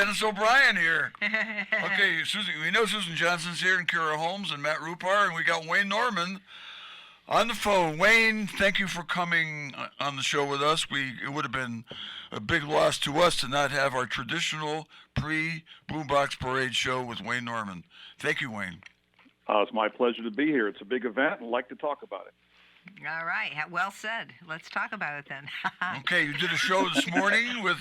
Dennis O'Brien here. Okay, Susan, we know Susan Johnson's here and Kira Holmes and Matt Rupar, and we got Wayne Norman on the phone. Wayne, thank you for coming on the show with us. It would have been a big loss to us to not have our traditional pre-Boombox Parade show with Wayne Norman. Thank you, Wayne. It's my pleasure to be here. It's a big event and I'd like to talk about it. All right. Well said. Let's talk about it then. Okay, you did a show this morning with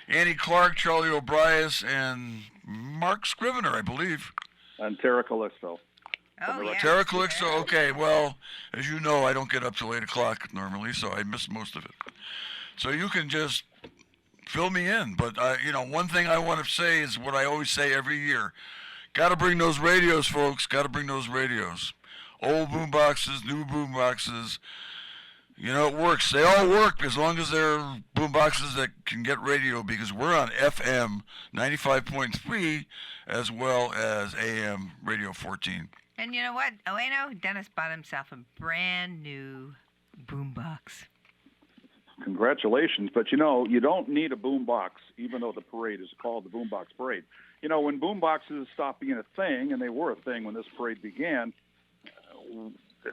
Annie Clark, Charlie O'Brias, and Mark Scrivener, I believe. And Tara Calixto. Oh, yeah. Tara Calixto, okay. Well, as you know, I don't get up till 8 o'clock normally, so I missed most of it. So you can just fill me in. But, one thing I want to say is what I always say every year. Got to bring those radios, folks. Got to bring those radios. Old boom boxes, new boom boxes. It works. They all work as long as they're boom boxes that can get radio, because we're on FM 95.3 as well as AM Radio 14. And you know what? Dennis bought himself a brand new boom box. Congratulations. But, you don't need a boom box, even though the parade is called the Boombox Parade. When boom boxes stopped being a thing, and they were a thing when this parade began,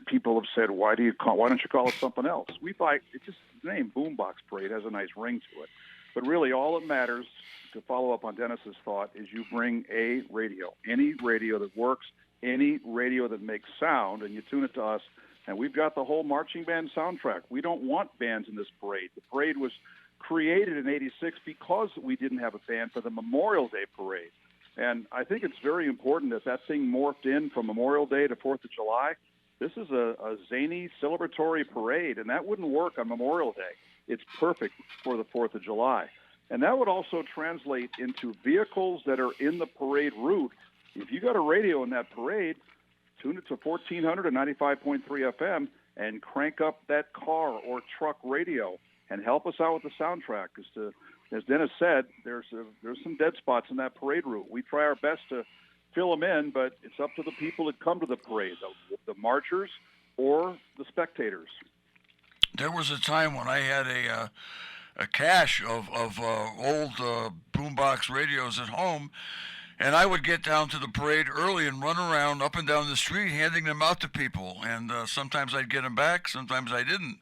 people have said, why don't you call it something else? We thought the name Boombox Parade has a nice ring to it. But really, all that matters, to follow up on Dennis's thought, is you bring a radio, any radio that works, any radio that makes sound, and you tune it to us. And we've got the whole marching band soundtrack. We don't want bands in this parade. The parade was created in '86 because we didn't have a band for the Memorial Day parade. And I think it's very important that thing morphed in from Memorial Day to 4th of July. This is a zany celebratory parade, and that wouldn't work on Memorial Day. It's perfect for the 4th of July. And that would also translate into vehicles that are in the parade route. If you got a radio in that parade, tune it to 1400 and 95.3 FM and crank up that car or truck radio and help us out with the soundtrack. Because as Dennis said, there's some dead spots in that parade route. We try our best to fill them in, but it's up to the people that come to the parade, the marchers or the spectators. There was a time when I had a cache of old boombox radios at home, and I would get down to the parade early and run around up and down the street handing them out to people. And sometimes I'd get them back, sometimes I didn't.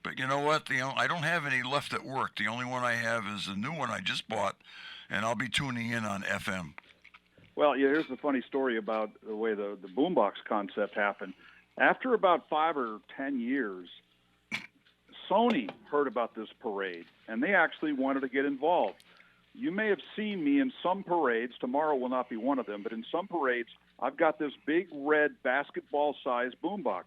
But you know what? I don't have any left at work. The only one I have is a new one I just bought, and I'll be tuning in on FM. Well, here's the funny story about the way the boombox concept happened. After about 5 or 10 years, Sony heard about this parade, and they actually wanted to get involved. You may have seen me in some parades. Tomorrow will not be one of them, but in some parades, I've got this big red basketball-sized boombox.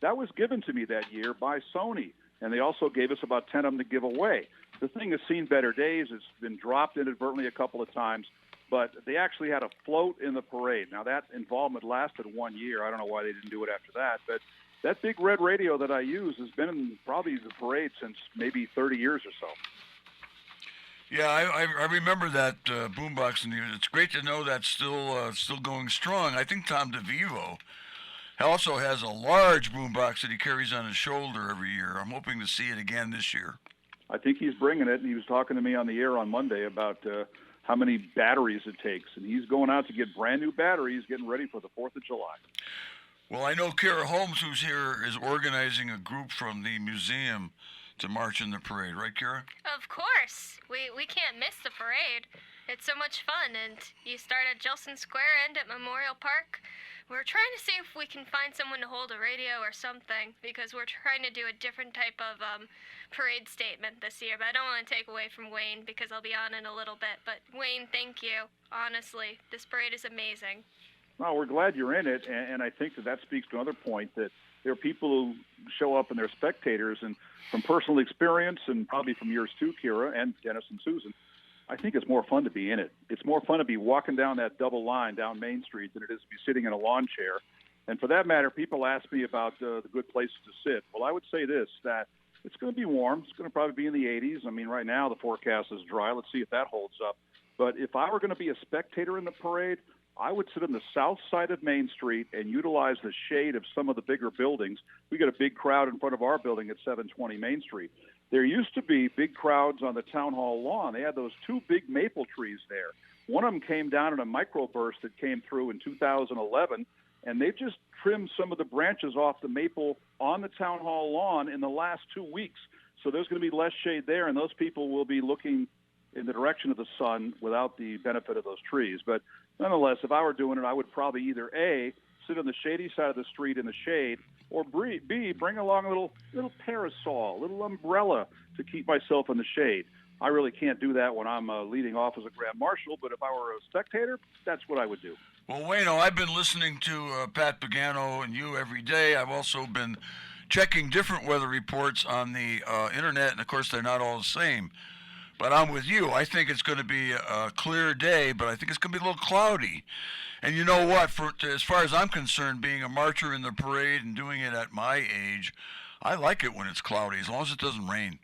That was given to me that year by Sony, and they also gave us about 10 of them to give away. The thing has seen better days. It's been dropped inadvertently a couple of times, but they actually had a float in the parade. Now, that involvement lasted 1 year. I don't know why they didn't do it after that, but that big red radio that I use has been in probably the parade since maybe 30 years or so. Yeah, I remember that boombox, and it's great to know that's still going strong. I think Tom DeVivo also has a large boombox that he carries on his shoulder every year. I'm hoping to see it again this year. I think he's bringing it, and he was talking to me on the air on Monday about how many batteries it takes, and he's going out to get brand new batteries, getting ready for the 4th of July. Well, I know Kira Holmes, who's here, is organizing a group from the museum to march in the parade. Right, Kira? Of course. We can't miss the parade. It's so much fun, and you start at Gilson Square, end at Memorial Park. We're trying to see if we can find someone to hold a radio or something, because we're trying to do a different type of parade statement this year. But I don't want to take away from Wayne, because I'll be on in a little bit. But Wayne, thank you. Honestly, this parade is amazing. Well, we're glad you're in it, and I think that speaks to another point, that there are people who show up and they're spectators, and from personal experience, and probably from yours too, Kira, and Dennis and Susan, I think it's more fun to be in it. It's more fun to be walking down that double line down Main Street than it is to be sitting in a lawn chair. And for that matter, people ask me about the good places to sit. Well, I would say this, that it's going to be warm. It's going to probably be in the 80s. I mean, right now the forecast is dry. Let's see if that holds up. But if I were going to be a spectator in the parade, I would sit on the south side of Main Street and utilize the shade of some of the bigger buildings. We got a big crowd in front of our building at 720 Main Street. there used to be big crowds on the town hall lawn. They had those two big maple trees there. One of them came down in a microburst that came through in 2011, and they've just trimmed some of the branches off the maple on the town hall lawn in the last 2 weeks. So there's going to be less shade there, and those people will be looking in the direction of the sun without the benefit of those trees. But nonetheless, if I were doing it, I would probably either A, sit on the shady side of the street in the shade, or B, bring along a little parasol, a little umbrella to keep myself in the shade. I really can't do that when I'm leading off as a Grand Marshal, but if I were a spectator, that's what I would do. Well, Wayno, I've been listening to Pat Pagano and you every day. I've also been checking different weather reports on the internet, and of course they're not all the same. But I'm with you. I think it's going to be a clear day, but I think it's going to be a little cloudy. And you know what? As far as I'm concerned, being a marcher in the parade and doing it at my age, I like it when it's cloudy, as long as it doesn't rain.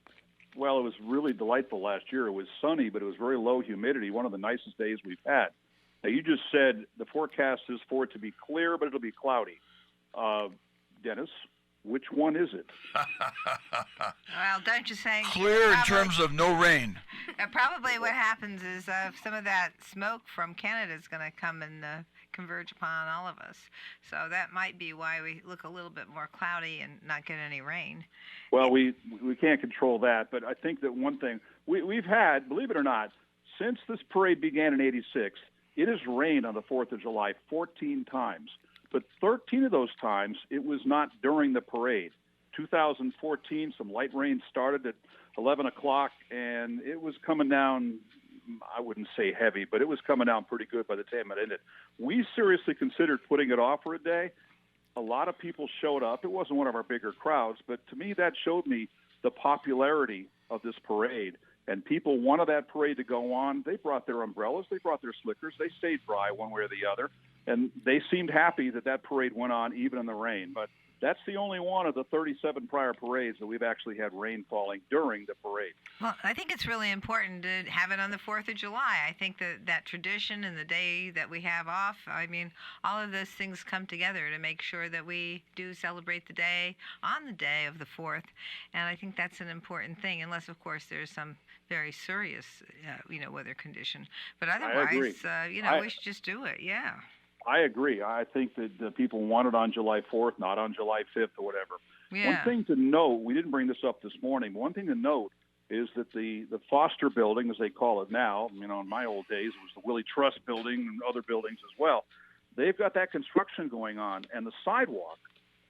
Well, it was really delightful last year. It was sunny, but it was very low humidity, one of the nicest days we've had. Now, you just said the forecast is for it to be clear, but it'll be cloudy. Dennis, which one is it? Well, don't you think? Clear in terms of no rain. Probably what happens is some of that smoke from Canada is going to come and converge upon all of us. So that might be why we look a little bit more cloudy and not get any rain. Well, we can't control that, but I think that one thing we've had, believe it or not, since this parade began in '86, it has rained on the 4th of July 14 times. But 13 of those times, it was not during the parade. 2014, some light rain started at 11 o'clock, and it was coming down, I wouldn't say heavy, but it was coming down pretty good by the time it ended. We seriously considered putting it off for a day. A lot of people showed up. It wasn't one of our bigger crowds, but to me, that showed me the popularity of this parade. And people wanted that parade to go on. They brought their umbrellas. They brought their slickers. They stayed dry one way or the other. And they seemed happy that that parade went on even in the rain. But that's the only one of the 37 prior parades that we've actually had rain falling during the parade. Well, I think it's really important to have it on the 4th of July. I think that tradition and the day that we have off, I mean, all of those things come together to make sure that we do celebrate the day on the day of the 4th. And I think that's an important thing, unless, of course, there's some very serious, weather condition. But otherwise, we should just do it, yeah. I agree. I think that people want it on July 4th, not on July 5th or whatever. Yeah. One thing to note, we didn't bring this up this morning, but one thing to note is that the Foster building, as they call it now, in my old days, it was the Willie Trust building and other buildings as well. They've got that construction going on, and the sidewalk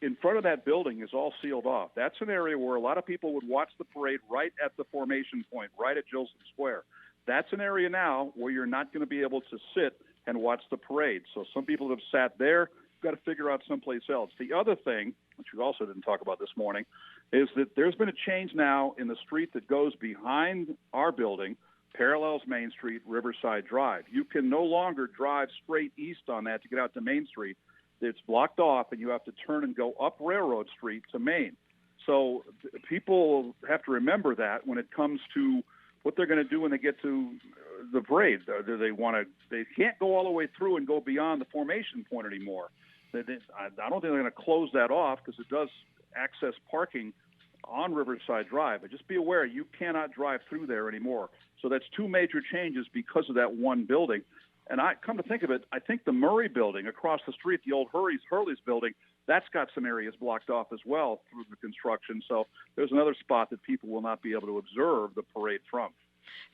in front of that building is all sealed off. That's an area where a lot of people would watch the parade right at the formation point, right at Gilson Square. That's an area now where you're not going to be able to sit and watch the parade. So some people have sat there. You've got to figure out someplace else. The other thing, which we also didn't talk about this morning, is that there's been a change now in the street that goes behind our building, parallels Main Street, Riverside Drive. You can no longer drive straight east on that to get out to Main Street. It's blocked off, and you have to turn and go up Railroad Street to Main. So people have to remember that when it comes to what they're going to do when they get to the parade. Do they want to? They can't go all the way through and go beyond the formation point anymore. I don't think they're going to close that off because it does access parking on Riverside Drive. But just be aware, you cannot drive through there anymore. So that's two major changes because of that one building. And I come to think of it, I think the Murray building across the street, the old Hurley's building, that's got some areas blocked off as well through the construction. So there's another spot that people will not be able to observe the parade from.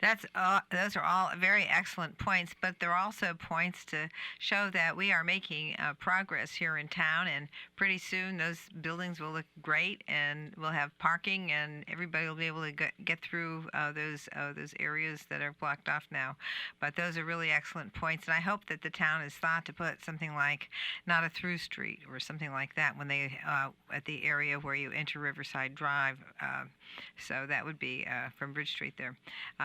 Those are all very excellent points, but they're also points to show that we are making progress here in town, and pretty soon those buildings will look great, and we'll have parking, and everybody will be able to get through those areas that are blocked off now. But those are really excellent points, and I hope that the town has thought to put something like not a through street or something like that when they at the area where you enter Riverside Drive. So that would be from Bridge Street there.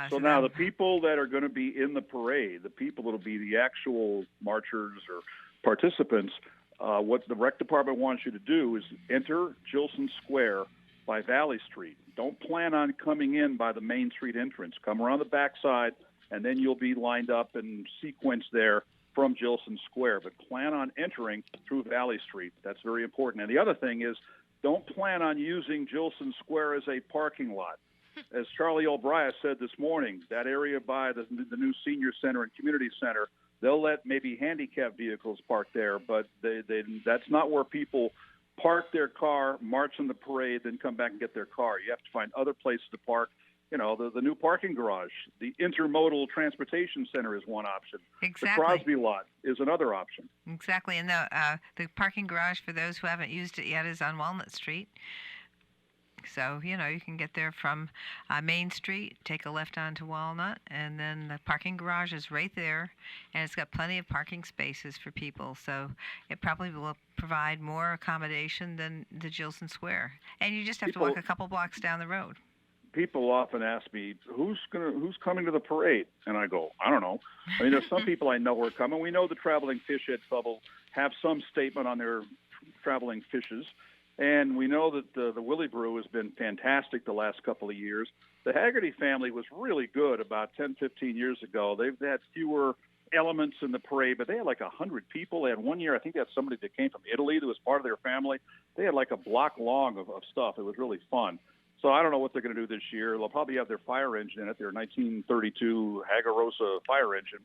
So now the people that are going to be in the parade, the people that will be the actual marchers or participants, what the rec department wants you to do is enter Gilson Square by Valley Street. Don't plan on coming in by the Main Street entrance. Come around the backside, and then you'll be lined up and sequenced there from Gilson Square. But plan on entering through Valley Street. That's very important. And the other thing is, don't plan on using Gilson Square as a parking lot. as Charlie O'Brien said this morning, that area by the new senior center and community center, they'll let maybe handicap vehicles park there, but that's not where people park their car, march in the parade, then come back and get their car. You have to find other places to park. You know, the new parking garage, the intermodal transportation center is one option. Exactly. The Crosby lot is another option. Exactly. And the parking garage, for those who haven't used it yet, is on Walnut Street. So, you know, you can get there from Main Street, take a left onto Walnut, and then the parking garage is right there, and it's got plenty of parking spaces for people. So it probably will provide more accommodation than the Gilson Square. And you just have to walk a couple blocks down the road. People often ask me, who's coming to the parade? And I go, I don't know. I mean, there's some people I know who are coming. We know the Traveling Fish Head Club will have some statement on their traveling fishes. And we know that the Willie Brew has been fantastic the last couple of years. The Haggerty family was really good about 10, 15 years ago. They've had fewer elements in the parade, but they had like 100 people. They had one year, I think they had somebody that came from Italy that was part of their family. They had like a block long of stuff. It was really fun. So I don't know what they're going to do this year. They'll probably have their fire engine in it, their 1932 Hagarosa fire engine.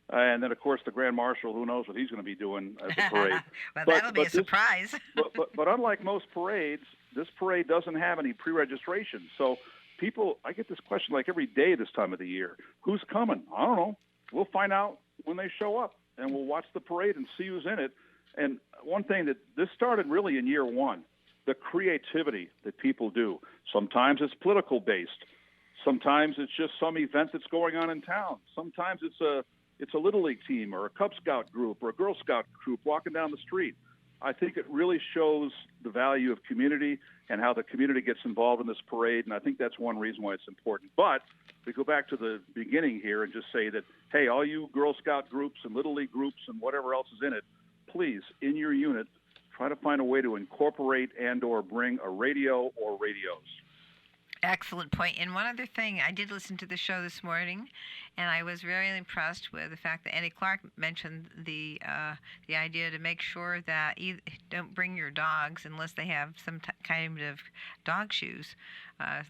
And then, of course, the Grand Marshal, who knows what he's going to be doing at the parade. Well, that'll be a surprise. but unlike most parades, this parade doesn't have any pre-registration. So people, I get this question like every day this time of the year. Who's coming? I don't know. We'll find out when they show up, and we'll watch the parade and see who's in it. And one thing that this started really in year one, the creativity that people do. Sometimes it's political based. Sometimes it's just some event that's going on in town. Sometimes it's a Little League team or a Cub Scout group or a Girl Scout group walking down the street. I think it really shows the value of community and how the community gets involved in this parade, and I think that's one reason why it's important. But we go back to the beginning here and just say that, hey, all you Girl Scout groups and Little League groups and whatever else is in it, please, in your unit, try to find a way to incorporate and or bring a radio or radios. Excellent point. And one other thing, I did listen to the show this morning, and I was very impressed with the fact that Annie Clark mentioned the idea to make sure that you don't bring your dogs unless they have some kind of dog shoes.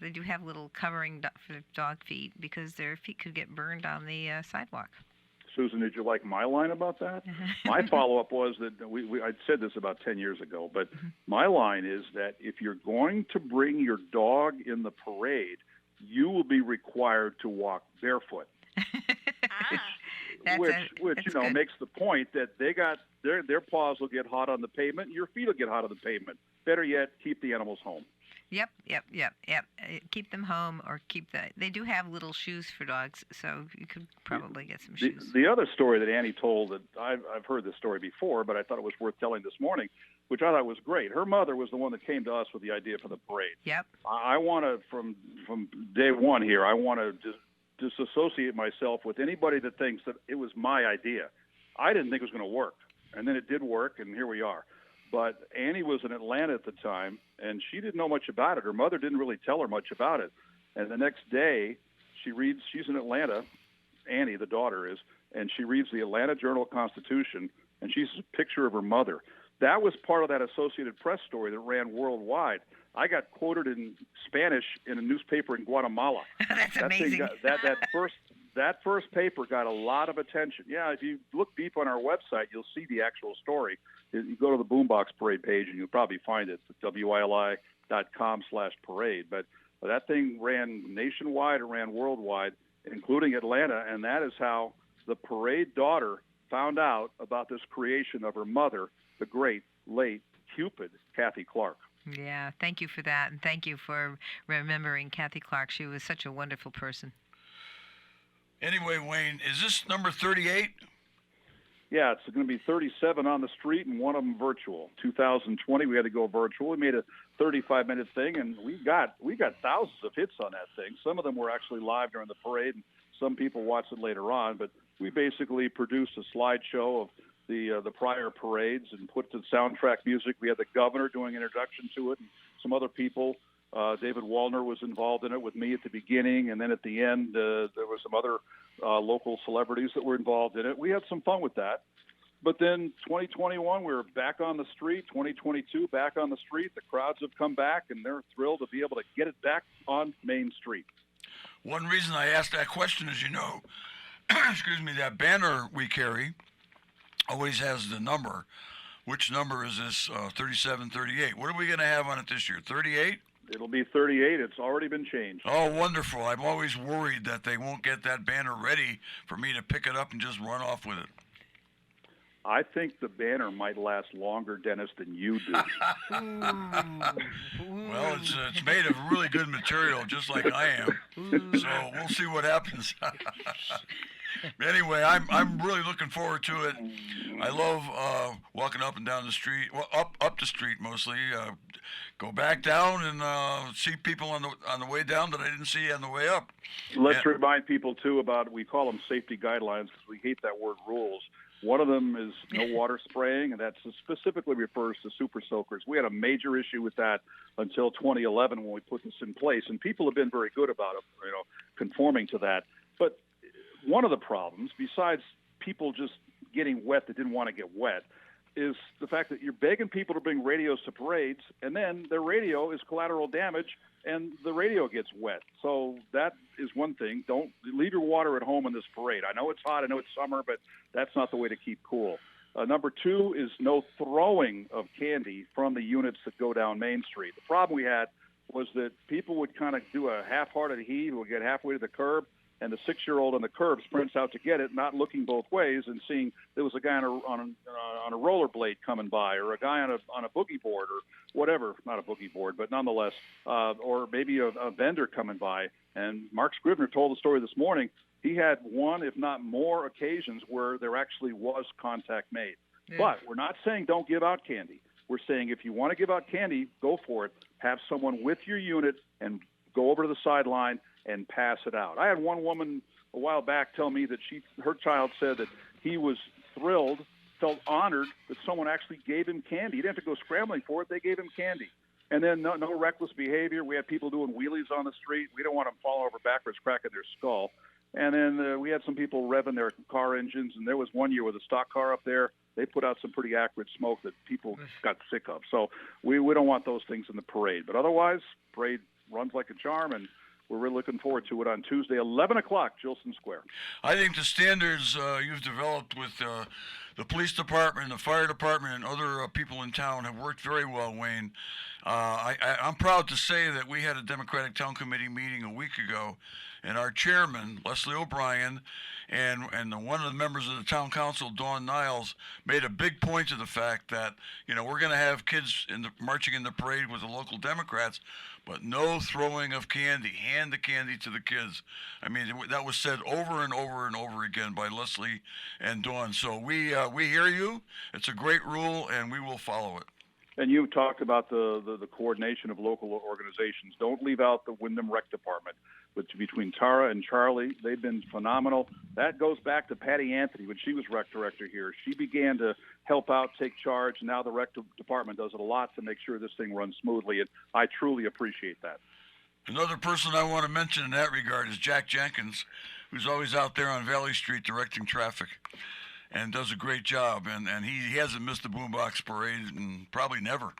They do have little covering for dog feet because their feet could get burned on the sidewalk. Susan, did you like my line about that? My follow-up was that I'd said this about 10 years ago, but my line is that if you're going to bring your dog in the parade, you will be required to walk barefoot. Which you know, good. Makes the point that they got their paws will get hot on the pavement, your feet will get hot on the pavement. Better yet, keep the animals home. Yep. Keep them home, or they do have little shoes for dogs, so you could probably get some shoes. The other story that Annie told, that I've heard this story before, but I thought it was worth telling this morning, which I thought was great. Her mother was the one that came to us with the idea for the parade. Yep. I want to, from day one here, I want to disassociate myself with anybody that thinks that it was my idea. I didn't think it was going to work, and then it did work, and here we are. But Annie was in Atlanta at the time, and she didn't know much about it. Her mother didn't really tell her much about it. And the next day, she's in Atlanta, Annie, the daughter is, and she reads the Atlanta Journal-Constitution, and she sees a picture of her mother. That was part of that Associated Press story that ran worldwide. I got quoted in Spanish in a newspaper in Guatemala. That's amazing. That first paper got a lot of attention. Yeah, if you look deep on our website, you'll see the actual story. You go to the Boombox Parade page, and you'll probably find it at WILI.com/parade. But that thing ran nationwide, it ran worldwide, including Atlanta, and that is how the parade daughter found out about this creation of her mother, the great, late Cupid, Kathy Clark. Yeah, thank you for that, and thank you for remembering Kathy Clark. She was such a wonderful person. Anyway, Wayne, is this number 38? Yeah, it's going to be 37 on the street and one of them virtual. 2020, we had to go virtual. We made a 35-minute thing, and we got thousands of hits on that thing. Some of them were actually live during the parade, and some people watched it later on. But we basically produced a slideshow of the prior parades and put the soundtrack music. We had the governor doing an introduction to it, and some other people. David Wallner was involved in it with me at the beginning, and then at the end there were some other local celebrities that were involved in it. We had some fun with that. But then 2021, we were back on the street. 2022, back on the street. The crowds have come back, and they're thrilled to be able to get it back on Main Street. One reason I asked that question is, excuse me, that banner we carry always has the number. Which number is this? 3738. What are we going to have on it this year? 38? It'll be 38. It's already been changed. Oh, wonderful. I'm always worried that they won't get that banner ready for me to pick it up and just run off with it. I think the banner might last longer, Dennis, than you do. Well, it's made of really good material, just like I am. So we'll see what happens. Anyway, I'm really looking forward to it. I love walking up and down the street. Well, up the street mostly. Go back down and see people on the way down that I didn't see on the way up. Let's remind people too about, we call them safety guidelines because we hate that word rules. One of them is no water spraying, and that specifically refers to super soakers. We had a major issue with that until 2011 when we put this in place, and people have been very good about it, conforming to that. But one of the problems, besides people just getting wet that didn't want to get wet, is the fact that you're begging people to bring radios to parades, and then their radio is collateral damage, and the radio gets wet. So that is one thing. Don't leave your water at home in this parade. I know it's hot, I know it's summer, but that's not the way to keep cool. Number two is no throwing of candy from the units that go down Main Street. The problem we had was that people would kind of do a half-hearted heave, would get halfway to the curb, and the 6-year-old on the curb sprints out to get it, not looking both ways, and seeing there was a guy on a rollerblade coming by, or a guy on a boogie board, or whatever, not a boogie board, but nonetheless, or maybe a vendor coming by. And Mark Scribner told the story this morning. He had one, if not more, occasions where there actually was contact made. Yeah. But we're not saying don't give out candy. We're saying if you want to give out candy, go for it. Have someone with your unit and go over to the sideline and pass it out. I had one woman a while back tell me that her child said that he was thrilled, felt honored that someone actually gave him candy. He didn't have to go scrambling for it. They gave him candy. And then no reckless behavior. We had people doing wheelies on the street. We don't want them falling over backwards, cracking their skull. And then we had some people revving their car engines. And there was one year with a stock car up there. They put out some pretty acrid smoke that people got sick of. So we don't want those things in the parade. But otherwise, parade runs like a charm, and we're really looking forward to it on Tuesday, 11 o'clock, Gilson Square. I think the standards you've developed with the police department, the fire department, and other people in town have worked very well, Wayne. I'm proud to say that we had a Democratic Town Committee meeting a week ago, and our chairman, Leslie O'Brien, and one of the members of the town council, Dawn Niles, made a big point to the fact that, we're going to have kids marching in the parade with the local Democrats, but no throwing of candy. Hand the candy to the kids. I mean, that was said over and over and over again by Leslie and Dawn. So we hear you. It's a great rule, and we will follow it. And you talked about the coordination of local organizations. Don't leave out the Wyndham Rec Department. But between Tara and Charlie, they've been phenomenal. That goes back to Patty Anthony when she was rec director here. She began to help out, take charge. Now the rec department does it a lot to make sure this thing runs smoothly, and I truly appreciate that. Another person I want to mention in that regard is Jack Jenkins, who's always out there on Valley Street directing traffic and does a great job. And he hasn't missed the Boombox Parade and probably never.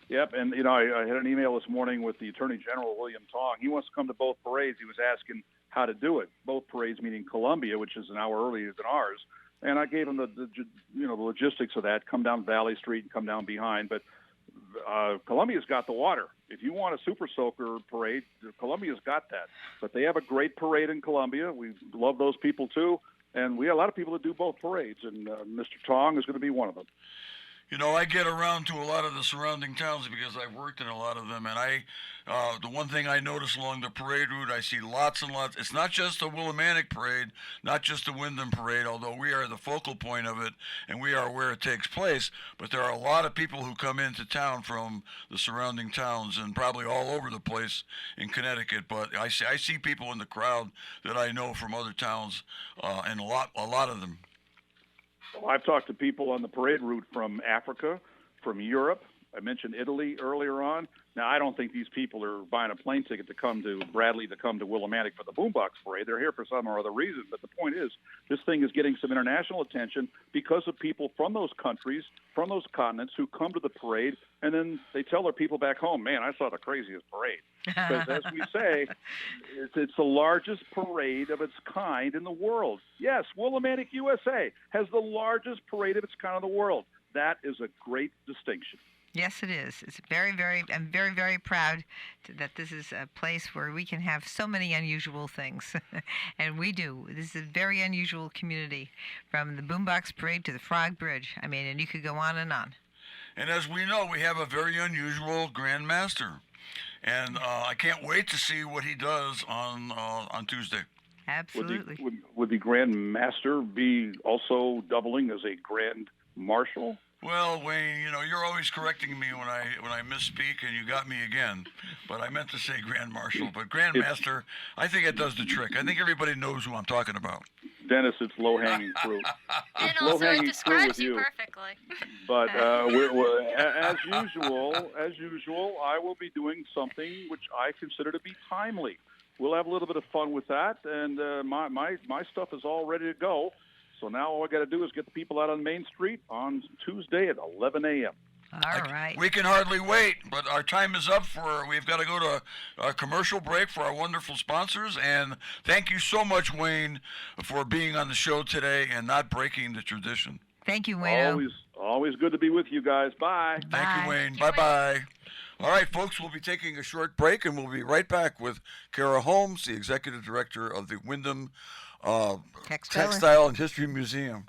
Yep, and I had an email this morning with the Attorney General, William Tong. He wants to come to both parades. He was asking how to do it. Both parades, meaning Columbia, which is an hour earlier than ours. And I gave him the logistics of that. Come down Valley Street and come down behind. But Columbia's got the water. If you want a super soaker parade, Columbia's got that. But they have a great parade in Columbia. We love those people too. And we have a lot of people that do both parades, and Mr. Tong is going to be one of them. I get around to a lot of the surrounding towns because I've worked in a lot of them, and the one thing I notice along the parade route, I see lots and lots. It's not just the Willimantic Parade, not just the Wyndham Parade, although we are the focal point of it, and we are where it takes place, but there are a lot of people who come into town from the surrounding towns and probably all over the place in Connecticut, but I see people in the crowd that I know from other towns, and a lot of them. I've talked to people on the parade route from Africa, from Europe. I mentioned Italy earlier on. Now, I don't think these people are buying a plane ticket to come to Bradley, to come to Willimantic for the Boombox Parade. They're here for some or other reason. But the point is, this thing is getting some international attention because of people from those countries, from those continents, who come to the parade, and then they tell their people back home, man, I saw the craziest parade. Because as we say, it's the largest parade of its kind in the world. Yes, Willimantic, USA has the largest parade of its kind in the world. That is a great distinction. Yes, it is. It's I'm very, very proud that this is a place where we can have so many unusual things. And we do. This is a very unusual community, from the Boombox Parade to the Frog Bridge. I mean, and you could go on and on. And as we know, we have a very unusual Grand Master. And I can't wait to see what he does on Tuesday. Absolutely. Would the Grand Master be also doubling as a Grand Marshal? Well, Wayne, you're always correcting me when I misspeak, and you got me again. But I meant to say Grand Marshal. But Grand Master, I think it does the trick. I think everybody knows who I'm talking about. Dennis, it's low-hanging fruit. And It's also, it low-hanging fruit describes with you you. perfectly. But as usual, I will be doing something which I consider to be timely. We'll have a little bit of fun with that, and my stuff is all ready to go. So now all I got to do is get the people out on Main Street on Tuesday at 11 a.m. All right. We can hardly wait, but our time is up. We've got to go to a commercial break for our wonderful sponsors. And thank you so much, Wayne, for being on the show today and not breaking the tradition. Thank you, Wayne. Always good to be with you guys. Bye. Thank Bye. you, Wayne. Thank you, Bye-bye. All right, folks, we'll be taking a short break, and we'll be right back with Kara Holmes, the Executive Director of the Wyndham Textile and History Museum.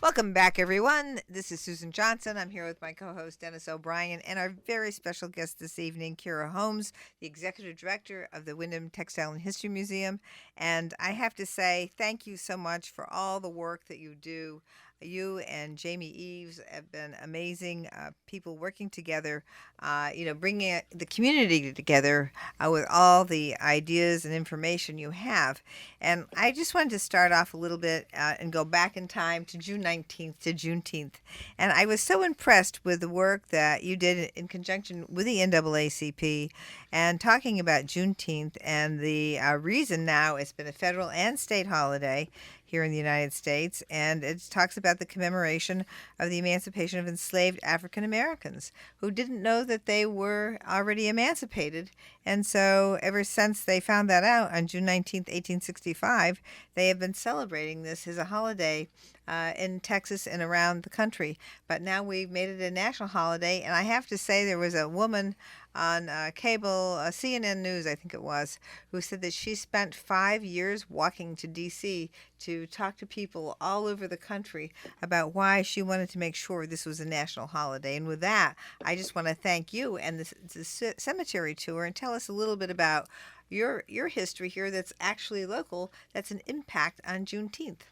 Welcome back, everyone. This is Susan Johnson. I'm here with my co-host, Dennis O'Brien, and our very special guest this evening, Kara Holmes, the Executive Director of the Wyndham Textile and History Museum. And I have to say thank you so much for all the work that you do. You and Jamie Eves have been amazing people working together, bringing the community together with all the ideas and information you have. And I just wanted to start off a little bit and go back in time to June 19th to Juneteenth. And I was so impressed with the work that you did in conjunction with the NAACP and talking about Juneteenth and the reason now it's been a federal and state holiday here in the United States, and it talks about the commemoration of the emancipation of enslaved African Americans who didn't know that they were already emancipated. And so ever since they found that out on June 19th, 1865, they have been celebrating this as a holiday in Texas and around the country. But now we've made it a national holiday, and I have to say there was a woman on cable, CNN News, I think it was, who said that she spent 5 years walking to D.C. to talk to people all over the country about why she wanted to make sure this was a national holiday. And with that, I just want to thank you and the cemetery tour, and tell us a little bit about your history here that's actually local, that's an impact on Juneteenth.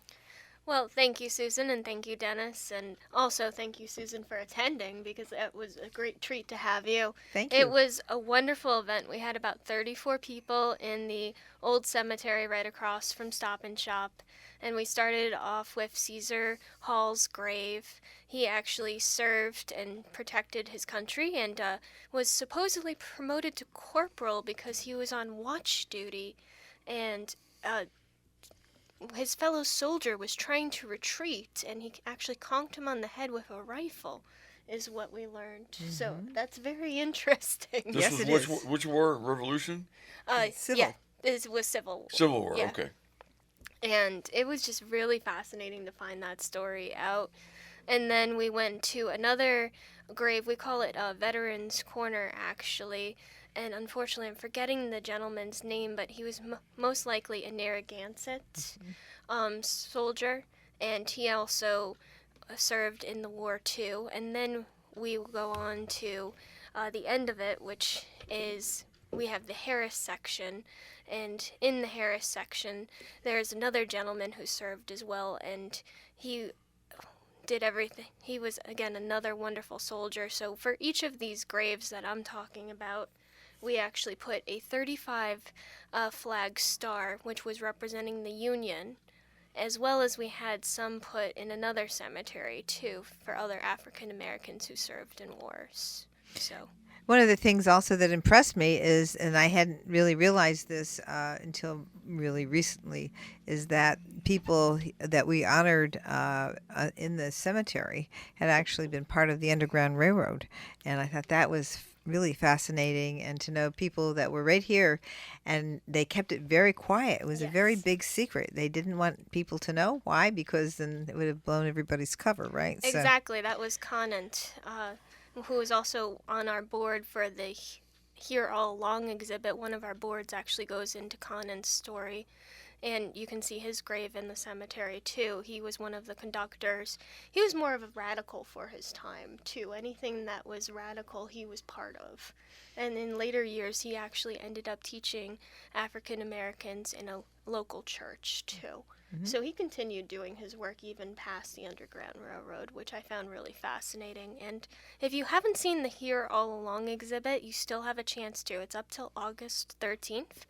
Well, thank you, Susan, and thank you, Dennis, and also thank you, Susan, for attending, because it was a great treat to have you. Thank you. It was a wonderful event. We had about 34 people in the old cemetery right across from Stop and Shop, and we started off with Caesar Hall's grave. He actually served and protected his country and was supposedly promoted to corporal because he was on watch duty, and his fellow soldier was trying to retreat, and he actually conked him on the head with a rifle, is what we learned. So that's very interesting. Yes, it is. Which war? Revolution? Civil. Yeah, this was Civil War. Civil War, Yeah. okay. And it was just really fascinating to find that story out. And then we went to another grave. We call it Veterans Corner, actually. And unfortunately, I'm forgetting the gentleman's name, but he was most likely a Narragansett soldier, and he also served in the war too. And then we will go on to the end of it, which is we have the Harris section, and in the Harris section, there's another gentleman who served as well, and he did everything. He was, again, another wonderful soldier. So for each of these graves that I'm talking about, we actually put a 35 flag star, which was representing the Union, as well as we had some put in another cemetery, too, for other African Americans who served in wars. So One of the things also that impressed me is, and I hadn't really realized this until really recently, is that people that we honored in the cemetery had actually been part of the Underground Railroad. And I thought that was really fascinating, and to know people that were right here, and they kept it very quiet. It was a very Yes. big secret. They didn't want people to know. Why? Because then it would have blown everybody's cover, right? So, Exactly. That was Conant, who was also on our board for the Here All Along exhibit. One of our boards actually goes into Conant's story, and you can see his grave in the cemetery too. He was one of the conductors. He was more of a radical for his time too. Anything that was radical, he was part of. And in later years, he actually ended up teaching African Americans in a local church too. So he continued doing his work even past the Underground Railroad, which I found really fascinating. And if you haven't seen the Here All Along exhibit, you still have a chance to. It's up till August 13th.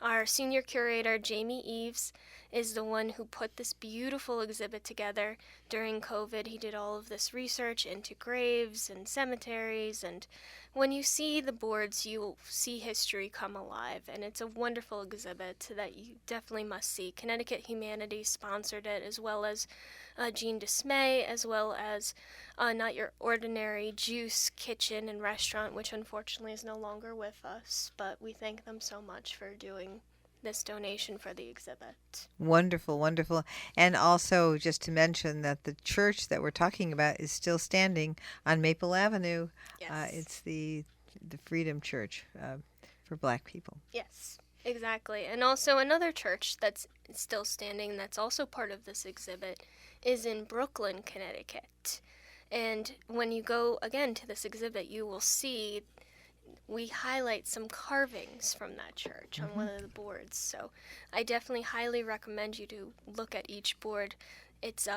Our senior curator, Jamie Eves, is the one who put this beautiful exhibit together during COVID. He did all of this research into graves and cemeteries, and when you see the boards, you'll see history come alive, and it's a wonderful exhibit that you definitely must see. Connecticut Humanities sponsored it, as well as Jean Dismay, as well as Not Your Ordinary Juice Kitchen and Restaurant, which unfortunately is no longer with us, but we thank them so much for doing this donation for the exhibit. wonderful, wonderful. And also, just to mention that the church that we're talking about is still standing on Maple Avenue. Yes. It's the Freedom Church for Black people. Yes, exactly. And also another church that's still standing that's also part of this exhibit is in Brooklyn, Connecticut. And when you go again to this exhibit, you will see we highlight some carvings from that church on one of the boards. So I definitely highly recommend you to look at each board. It's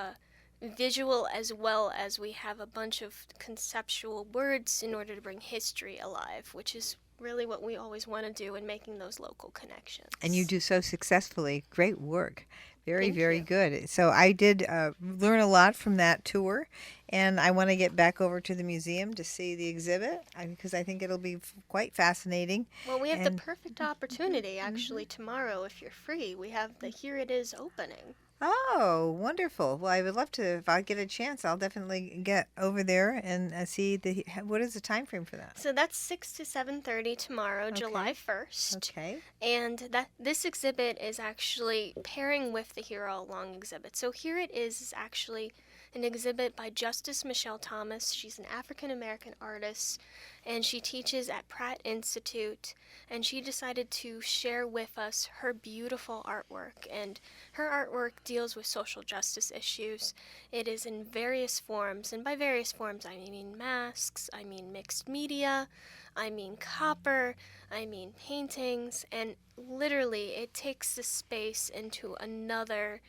visual, as well as we have a bunch of conceptual words in order to bring history alive, which is really what we always want to do in making those local connections. And you do so successfully. Great work. Very, Thank very you. good. So I did learn a lot from that tour, and I want to get back over to the museum to see the exhibit because I think it'll be quite fascinating. Well, we have And- the perfect opportunity actually tomorrow if you're free. We have the Here It Is opening. Oh, wonderful. Well, I would love to, if I get a chance, I'll definitely get over there and see what is the time frame for that? So that's 6 to 7:30 tomorrow, July 1st. Okay. And this exhibit is actually pairing with the Here All Along exhibit. So Here It Is actually an exhibit by Justice Michelle Thomas. She's an African American artist, and she teaches at Pratt Institute, and she decided to share with us her beautiful artwork. And her artwork deals with social justice issues. It is in various forms, and by various forms I mean masks, I mean mixed media, I mean copper, I mean paintings, and literally it takes the space into another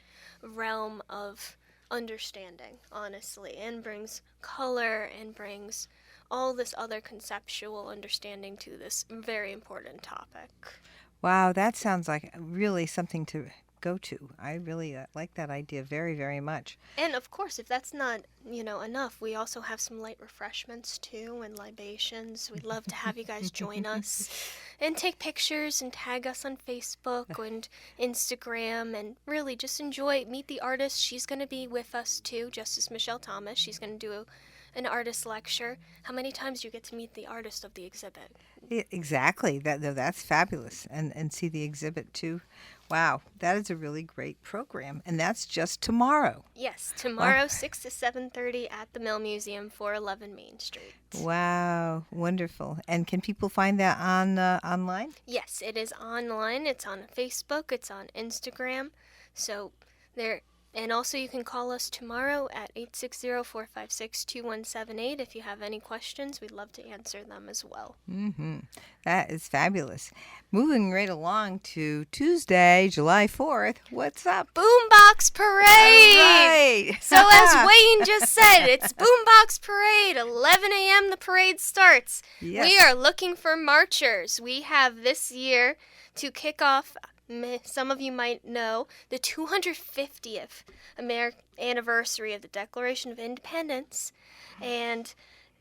realm of understanding, honestly, and brings color and brings all this other conceptual understanding to this very important topic. Wow, that sounds like really something to go to. I really like that idea very, very much. And of course, if that's not, enough, we also have some light refreshments too and libations. We'd love to have you guys join us and take pictures and tag us on Facebook and Instagram and really just meet the artist. She's going to be with us too, Justice Michelle Thomas. She's going to do an artist lecture. How many times do you get to meet the artist of the exhibit? Yeah, exactly. That's fabulous. And see the exhibit too. Wow, that is a really great program. And that's just tomorrow. Yes, tomorrow, 6 to 7:30 at the Mill Museum, 411 Main Street. Wow, wonderful. And can people find that on online? Yes, it is online. It's on Facebook. It's on Instagram. So there. And also you can call us tomorrow at 860-456-2178 if you have any questions. We'd love to answer them as well. Mm-hmm. That is fabulous. Moving right along to Tuesday, July 4th. What's up? Boombox Parade! Right. So as Wayne just said, it's Boombox Parade. 11 a.m. the parade starts. Yes. We are looking for marchers. We have this year to kick off, some of you might know, the 250th anniversary of the Declaration of Independence. And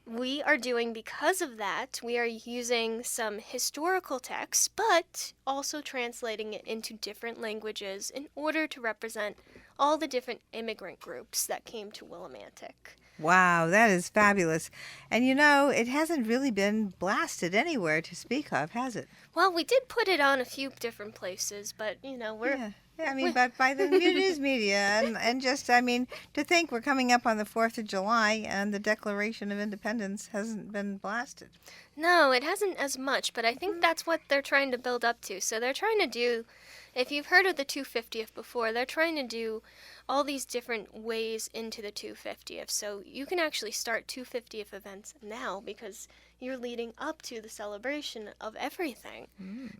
we are doing, because of that, we are using some historical texts, but also translating it into different languages in order to represent all the different immigrant groups that came to Willimantic. Wow, that is fabulous. And it hasn't really been blasted anywhere to speak of, has it? Well, we did put it on a few different places, but, we're... Yeah, I mean, but by the news media, and just, I mean, to think we're coming up on the 4th of July and the Declaration of Independence hasn't been blasted. No, it hasn't as much, but I think that's what they're trying to build up to. So they're trying to do, if you've heard of the 250th before, they're trying to do all these different ways into the 250th. So you can actually start 250th events now because you're leading up to the celebration of everything.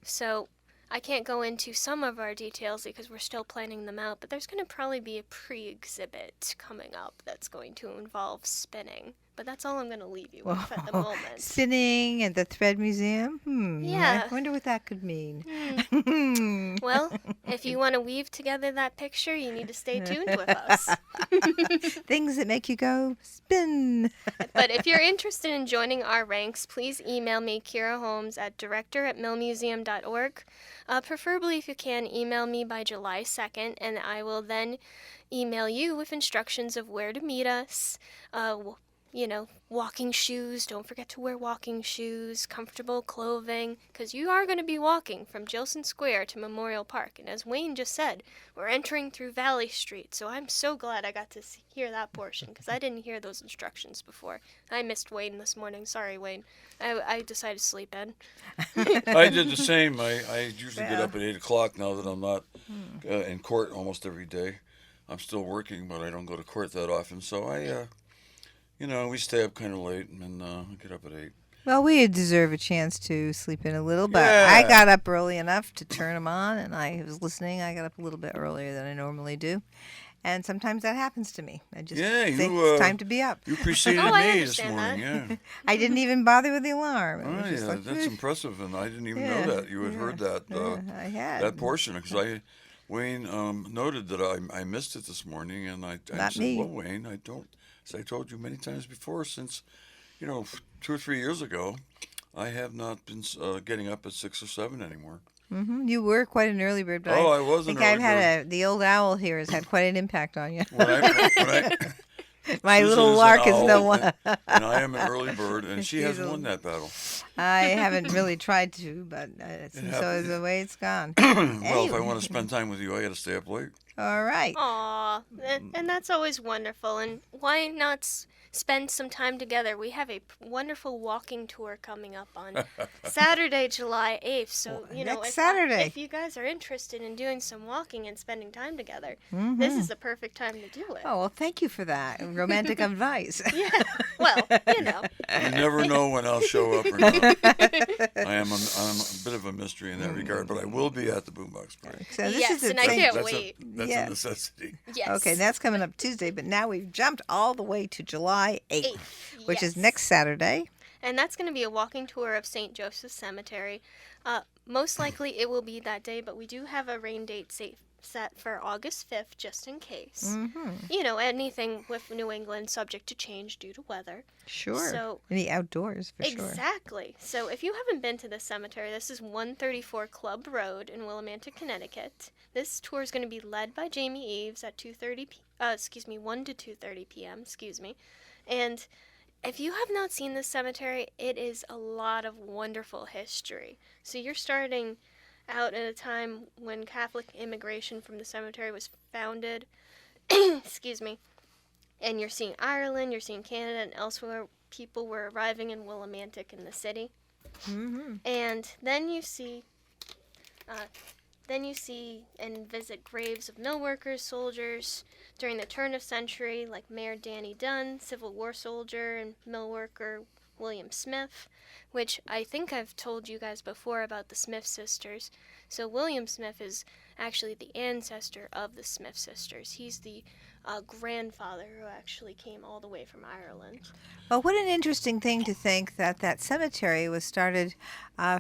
So I can't go into some of our details because we're still planning them out, but there's going to probably be a pre-exhibit coming up that's going to involve spinning. But that's all I'm going to leave you with at the moment. Spinning at the Thread Museum? Yeah. I wonder what that could mean. Well, if you want to weave together that picture, you need to stay tuned with us. Things that make you go spin. But if you're interested in joining our ranks, please email me, Kira Holmes, at director@millmuseum.org. Preferably, if you can, email me by July 2nd, and I will then email you with instructions of where to meet us, walking shoes. Don't forget to wear walking shoes, comfortable clothing, because you are going to be walking from Jillson Square to Memorial Park. And as Wayne just said, we're entering through Valley Street, so I'm so glad I got to hear that portion, because I didn't hear those instructions before. I missed Wayne this morning. Sorry, Wayne. I decided to sleep in. I did the same. I usually get up at 8 o'clock now that I'm not in court almost every day. I'm still working, but I don't go to court that often, so we stay up kind of late and get up at 8. Well, we deserve a chance to sleep in a little, but Yeah. I got up early enough to turn them on, and I was listening. I got up a little bit earlier than I normally do, and sometimes that happens to me. I just think it's time to be up. You preceded Oh, I me this understand morning, yeah. I didn't even bother with the alarm. It Oh, was just yeah, like, that's impressive, and I didn't even Yeah, know that. You had yeah, heard that I had. that portion, because Wayne noted that I missed it this morning, and I Not said, me. well, Wayne, I don't, as I told you many times before, since, 2 or 3 years ago, I have not been getting up at 6 or 7 anymore. You were quite an early bird, but I was an think I've early had the old owl here has had quite an impact on you. When I, My Susan little is an lark is no owl, one. and I am an early bird, and she has She's a- won that battle. I haven't really tried to, but so happens. is the way it's gone. Well, if I Anyway. want to spend time with you, I got to stay up late. All right. Aw, and that's always wonderful. And why not spend some time together? We have a wonderful walking tour coming up on Saturday, July 8th. So, next Saturday. if you guys are interested in doing some walking and spending time together, this is the perfect time to do it. Oh, well, thank you for that. Romantic advice. Yeah, well, You never know when I'll show up or not. I'm a bit of a mystery in that regard, but I will be at the Boombox Party. So this Yes, is and I thing. can't That's wait. That's Yeah. a necessity. Yes. Okay, that's coming up Tuesday, but now we've jumped all the way to July 8th, which is Yes. next Saturday. And that's going to be a walking tour of St. Joseph's Cemetery. Most likely it will be that day, but we do have a rain date set for August 5th, just in case. Anything with New England subject to change due to weather. Sure. So- Any outdoors, for sure. Exactly. So if you haven't been to this cemetery, this is 134 Club Road in Willimantic, Connecticut. This tour is going to be led by Jamie Eves at 1 to 2:30 p.m. And if you have not seen this cemetery, it is a lot of wonderful history. So you're starting out at a time when Catholic immigration from the cemetery was founded. And you're seeing Ireland, you're seeing Canada, and elsewhere people were arriving in Willimantic in the city. And then you see and visit graves of mill workers, soldiers during the turn of century, like Mayor Danny Dunn, Civil War soldier and mill worker William Smith, which I think I've told you guys before about the Smith sisters. So William Smith is actually the ancestor of the Smith sisters. He's the grandfather who actually came all the way from Ireland. Well, what an interesting thing to think that that cemetery was started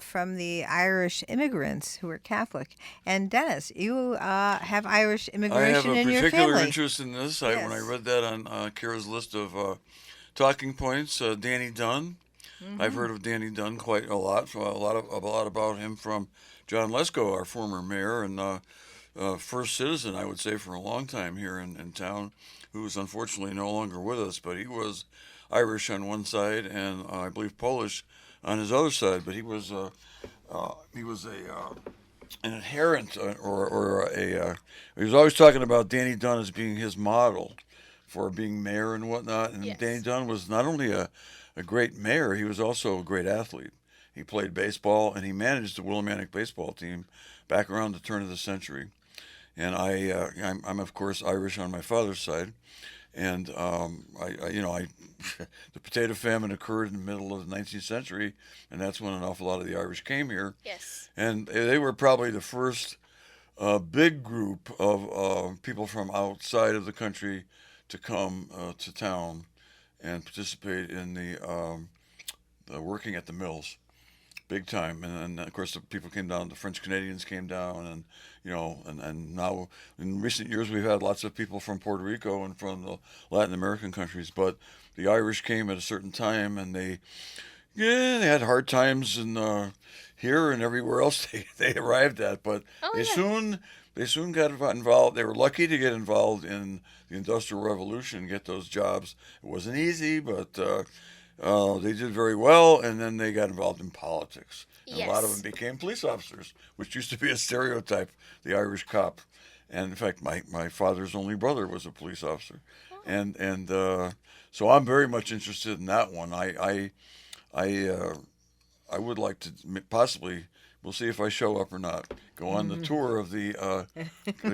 from the Irish immigrants who were Catholic. And Dennis, you have Irish I have immigration a in your particular family. interest in this. When I Yes. read that on Kira's list of talking points. Danny Dunn. I've heard of Danny Dunn quite a lot. A lot about him from John Lesko, our former mayor and first citizen, I would say, for a long time here in town, who is unfortunately no longer with us. But he was Irish on one side and I believe Polish on his other side. But he was an adherent he was always talking about Danny Dunn as being his model for being mayor and whatnot. And Yes. Danny Dunn was not only a great mayor, he was also a great athlete. He played baseball and he managed the Willimantic baseball team back around the turn of the century. And I'm of course Irish on my father's side, and the potato famine occurred in the middle of the 19th century, and that's when an awful lot of the Irish came here. Yes. And they were probably the first big group of people from outside of the country to come to town and participate in the working at the mills, big time. And of course the people came down. The French Canadians came down, and and now in recent years we've had lots of people from Puerto Rico and from the Latin American countries. But the Irish came at a certain time, and they had hard times in here and everywhere else they arrived at. But Oh, they yeah. soon got involved. They were lucky to get involved in the Industrial Revolution, get those jobs. It wasn't easy, but they did very well. And then they got involved in politics. And a lot of Yes. them became police officers, which used to be a stereotype, the Irish cop. And in fact, my father's only brother was a police officer, and so I'm very much interested in that one. I would like to possibly. We'll see if I show up or not. Go on the tour of the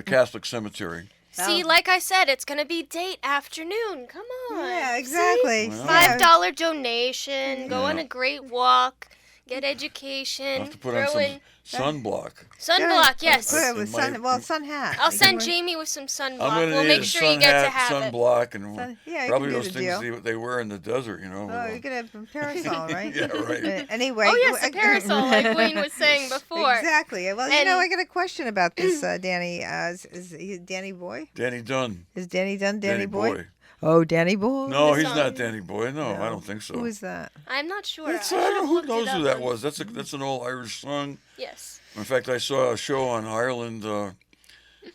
Catholic cemetery. See, like I said, it's gonna be date afternoon. Come on. Yeah, exactly. Well, $5 donation. Go on Yeah. a great walk. Get I'll education. have to put on Throw in some sunblock. sunblock. Yes. Good with In my- sun hat. I'll You send can Jamie with some sunblock. I'm gonna We'll need make a sure sun you get hat, to have it. sunblock, and yeah, you probably can do those the things deal. they wear in the desert. Oh, you're gonna have a parasol, right? Yeah, right. Anyway. Oh yes, a parasol, like Wayne was saying before. Exactly. Well, And- I got a question about this, Danny. Is he Danny Boy? Danny Dunn. Is Danny Dunn Danny Boy? Boy. Oh, Danny Boy. No, The he's song. not Danny Boy. No, I don't think so. Who is that? I'm not sure. That's, I I should've don't know who looked it knows who up that on- was. That's an old Irish song. Yes. In fact, I saw a show on Ireland.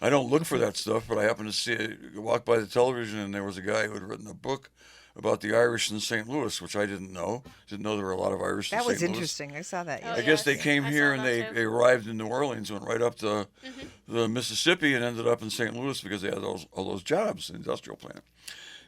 I don't look for that stuff, but I happened to see it, walk by the television, and there was a guy who had written a book about the Irish in St. Louis, which I didn't know. Didn't know there were a lot of Irish in That St. was Louis. interesting. I saw that. Oh, I yes. guess they yes. came I here saw and that they too. arrived in New Orleans, went right up to the Mississippi, and ended up in St. Louis because they had all those jobs, the industrial plant.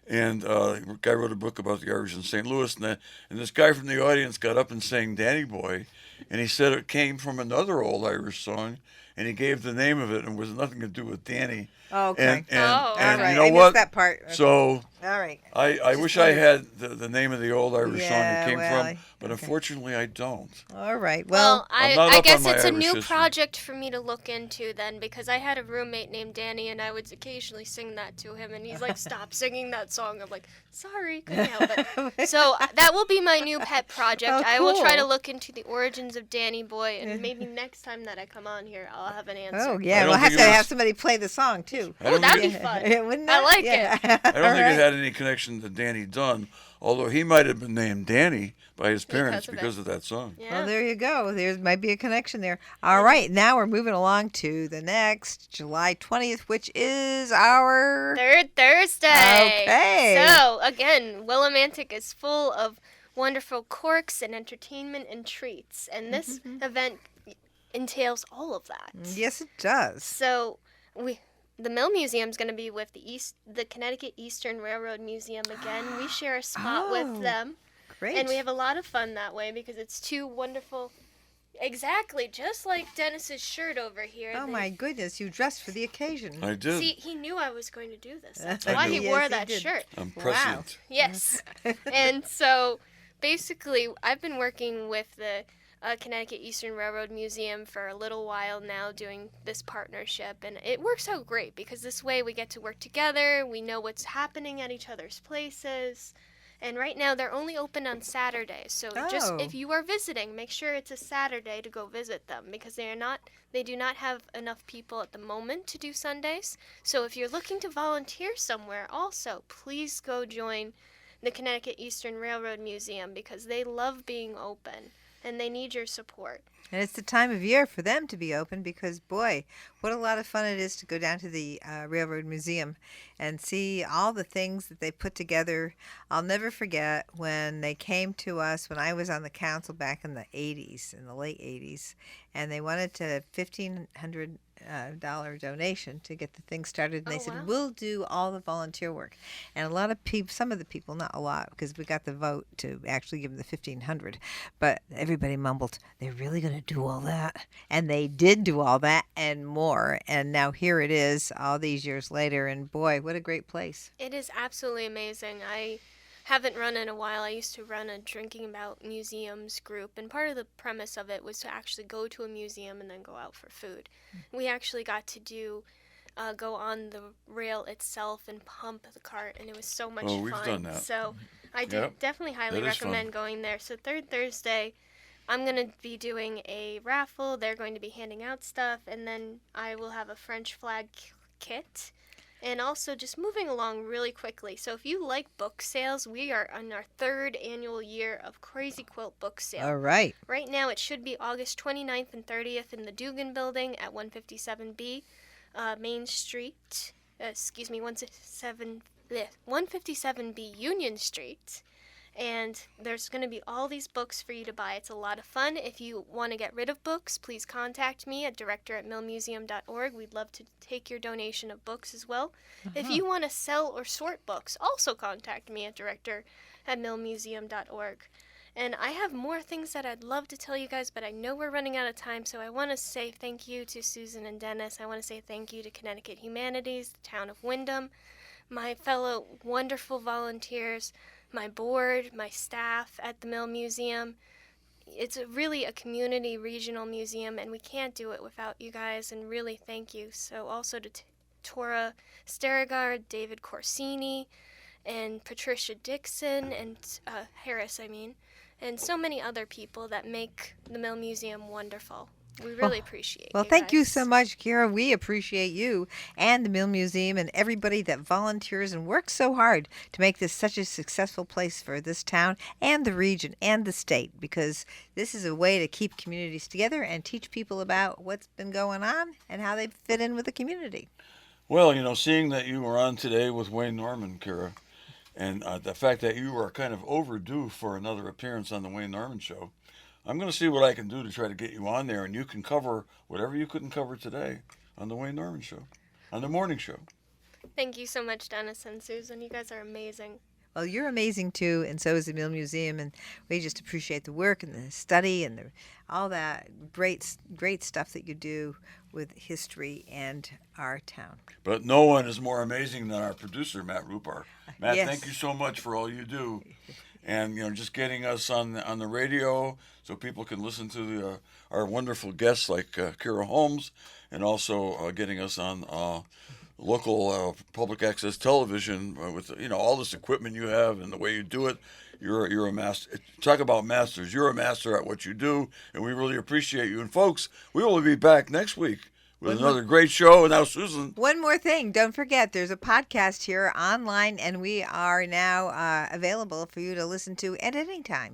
And a guy wrote a book about the Irish in St. Louis, and this guy from the audience got up and sang Danny Boy, and he said it came from another old Irish song, and he gave the name of it, and it was nothing to do with Danny. Oh, okay. And, Oh, and all right. you know I what? missed that part. Okay. So all right. I wish I had the name of the old Irish song Yeah, it came well, from, but okay. unfortunately I don't. All right. Well, Well, I'm not I up guess on my it's a Irish new history. project for me to look into then, because I had a roommate named Danny, and I would occasionally sing that to him, and he's like, "Stop singing that song." I'm like, "Sorry, couldn't help it." So that will be my new pet project. Oh, I will try to cool. look into the origins of Danny Boy, and maybe next time that I come on here, I'll have an answer. oh I yeah, don't we'll have think to it was- have somebody play the song too. I don't that'd think be it- fun. Wouldn't I that? like Yeah. it. I don't think it had any connection to Danny Dunn, although he might have been named Danny by his parents Because because of that song. Yeah. Well, there you go. There might be a connection there. All right, now we're moving along to the next July 20th, which is our. Third Thursday. Okay. So, again, Willimantic is full of wonderful corks and entertainment and treats. And this event entails all of that. Yes, it does. So, the Mill Museum is going to be with the Connecticut Eastern Railroad Museum again. We share a spot Oh, with them. Great. And we have a lot of fun that way because it's two wonderful. Exactly, just like Dennis's shirt over here. Oh They- my goodness, you dressed for the occasion. I did. See, he knew I was going to do this. That's I why knew. he Yes, wore he that did. shirt. I'm Wow. prescient. Yes. And so basically, I've been working with the Connecticut Eastern Railroad Museum for a little while now doing this partnership. And it works out great because this way we get to work together. We know what's happening at each other's places. And right now they're only open on Saturdays. So just Oh. if you are visiting, make sure it's a Saturday to go visit them because they do not have enough people at the moment to do Sundays. So if you're looking to volunteer somewhere also, please go join the Connecticut Eastern Railroad Museum because they love being open and they need your support. And it's the time of year for them to be open because, boy, what a lot of fun it is to go down to the Railroad Museum and see all the things that they put together. I'll never forget when they came to us when I was on the council back in the 80s, in the late 80s, and they wanted to $1,500 donation to get the thing started. And they Oh, said, wow. we'll do all the volunteer work. And a lot of people, some of the people, not a lot, because we got the vote to actually give them the $1,500, but everybody mumbled, they're really going to do all that. And they did do all that and more. And now here it is all these years later. And boy, what a great place. It is absolutely amazing. I haven't run in a while. I used to run a Drinking About Museums group, and part of the premise of it was to actually go to a museum and then go out for food. We actually got to go on the rail itself and pump the cart, and it was so much Oh, we've fun. done that. So I Yep. definitely highly That is fun. recommend going there. So third Thursday, I'm going to be doing a raffle. They're going to be handing out stuff, and then I will have a French flag kit. And also just moving along really quickly. So if you like book sales, we are on our 3rd annual year of Crazy Quilt Book Sale. All right. Right now it should be August 29th and 30th in the Dugan Building at 157B Main Street. 157B Union Street. And there's going to be all these books for you to buy. It's a lot of fun. If you want to get rid of books, please contact me at director@millmuseum.org. We'd love to take your donation of books as well. If you want to sell or sort books, also contact me at director@millmuseum.org. And I have more things that I'd love to tell you guys, but I know we're running out of time, so I want to say thank you to Susan and Dennis. I want to say thank you to Connecticut Humanities, the town of Wyndham, my fellow wonderful volunteers, my board, my staff at the Mill Museum. It's really a community regional museum, and we can't do it without you guys, and really thank you. So also to Tora Sterigard, David Corsini, and Patricia Dixon, and Harris, and so many other people that make the Mill Museum wonderful. We really appreciate Well, you thank you guys. so much, Kira. We appreciate you and the Mill Museum and everybody that volunteers and works so hard to make this such a successful place for this town and the region and the state, because this is a way to keep communities together and teach people about what's been going on and how they fit in with the community. Well, seeing that you were on today with Wayne Norman, Kira, and the fact that you are kind of overdue for another appearance on the Wayne Norman Show, I'm going to see what I can do to try to get you on there, and you can cover whatever you couldn't cover today on the Wayne Norman Show, on the morning show. Thank you so much, Dennis and Susan. You guys are amazing. Well, you're amazing too, and so is the Mill Museum, and we just appreciate the work and the study and all that great stuff that you do with history and our town. But no one is more amazing than our producer, Matt Rupar. Matt, Yes. thank you so much for all you do. And, just getting us on the radio so people can listen to our wonderful guests like Kira Holmes, and also getting us on local public access television with, all this equipment you have and the way you do it. You're a master. Talk about masters. You're a master at what you do, and we really appreciate you. And folks, we will be back next week with another great show. And now, Susan. One more thing. Don't forget, there's a podcast here online, and we are now available for you to listen to at any time.